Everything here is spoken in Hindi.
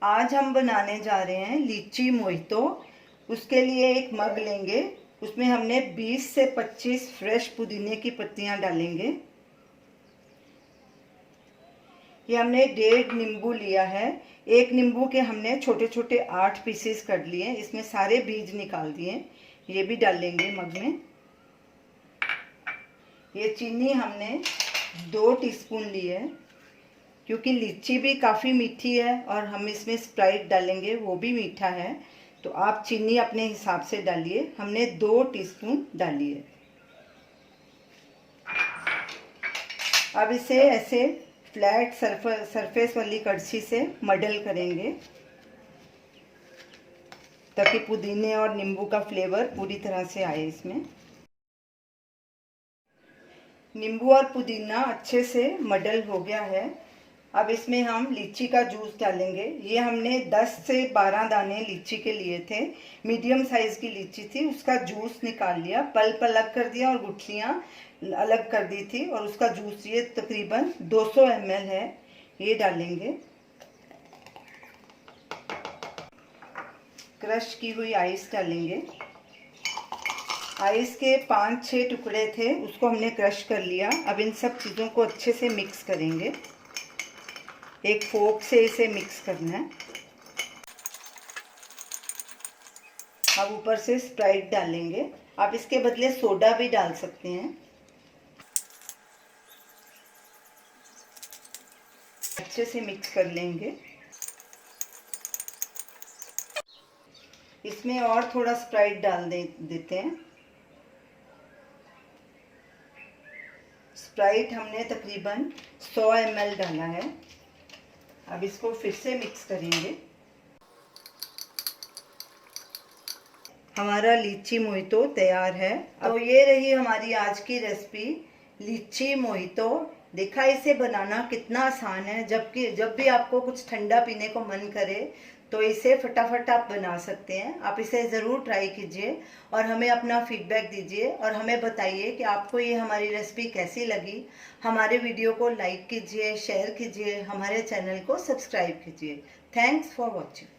आज हम बनाने जा रहे हैं लीची मोहितो। उसके लिए एक मग लेंगे, उसमें हमने 20 से 25 फ्रेश पुदीने की पत्तियां डालेंगे। ये हमने 1.5 नींबू लिया है। एक नींबू के हमने छोटे छोटे 8 पीसेस कर लिए, इसमें सारे बीज निकाल दिए। ये भी डालेंगे मग में। ये चीनी हमने 2 टीस्पून ली है, क्योंकि लीची भी काफ़ी मीठी है और हम इसमें स्प्राइट डालेंगे, वो भी मीठा है, तो आप चीनी अपने हिसाब से डालिए। हमने 2 टीस्पून डाली है। अब इसे ऐसे फ्लैट सरफेस वाली कड़छी से मडल करेंगे, ताकि पुदीने और नींबू का फ्लेवर पूरी तरह से आए इसमें। नींबू और पुदीना अच्छे से मडल हो गया है। अब इसमें हम लीची का जूस डालेंगे। ये हमने 10 से 12 दाने लीची के लिए थे, मीडियम साइज़ की लीची थी। उसका जूस निकाल लिया, पल्प अलग कर दिया और गुठलियाँ अलग कर दी थी, और उसका जूस ये तकरीबन 200 ml है, ये डालेंगे। क्रश की हुई आइस डालेंगे। आइस के 5-6 टुकड़े थे, उसको हमने क्रश कर लिया। अब इन सब चीज़ों को अच्छे से मिक्स करेंगे। एक फोक से इसे मिक्स करना है। अब ऊपर से स्प्राइट डालेंगे। आप इसके बदले सोडा भी डाल सकते हैं। अच्छे से मिक्स कर लेंगे। इसमें और थोड़ा स्प्राइट डाल देते हैं। स्प्राइट हमने तकरीबन 100 ml डाला है। अब इसको फिर से मिक्स करेंगे। हमारा लीची मोहितो तैयार है। तो ये रही हमारी आज की रेसिपी, लीची मोहितो। देखा इसे बनाना कितना आसान है। जब भी आपको कुछ ठंडा पीने को मन करे तो इसे फटाफट आप बना सकते हैं। आप इसे ज़रूर ट्राई कीजिए और हमें अपना फीडबैक दीजिए, और हमें बताइए कि आपको ये हमारी रेसिपी कैसी लगी। हमारे वीडियो को लाइक कीजिए, शेयर कीजिए, हमारे चैनल को सब्सक्राइब कीजिए। Thanks for watching.